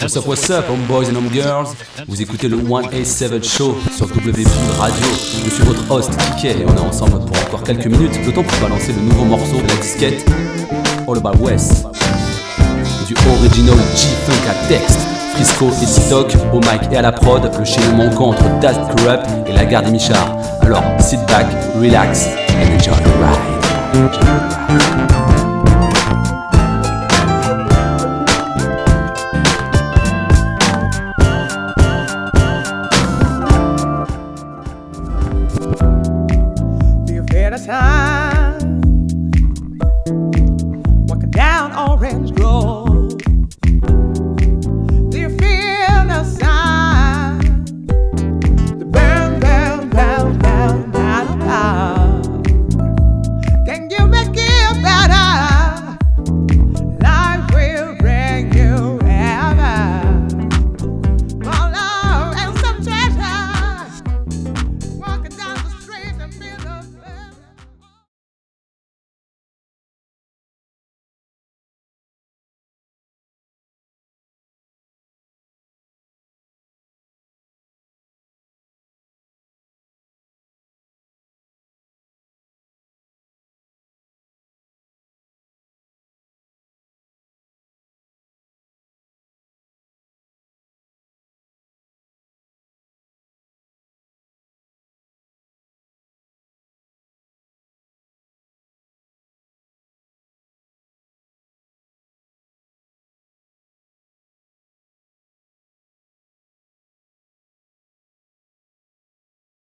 What's up, homeboys and homegirls? Vous écoutez le 187 Show sur WP Radio. Je suis votre host, Kike, et on est ensemble pour encore quelques minutes, le temps pour balancer le nouveau morceau de la disquette All About West. Du original G-Funk à texte, Frisco et TikTok, au mic et à la prod, le chaînon manquant entre Daz Corrupt et la Garde Michard. Alors, sit back, relax, and enjoy the ride.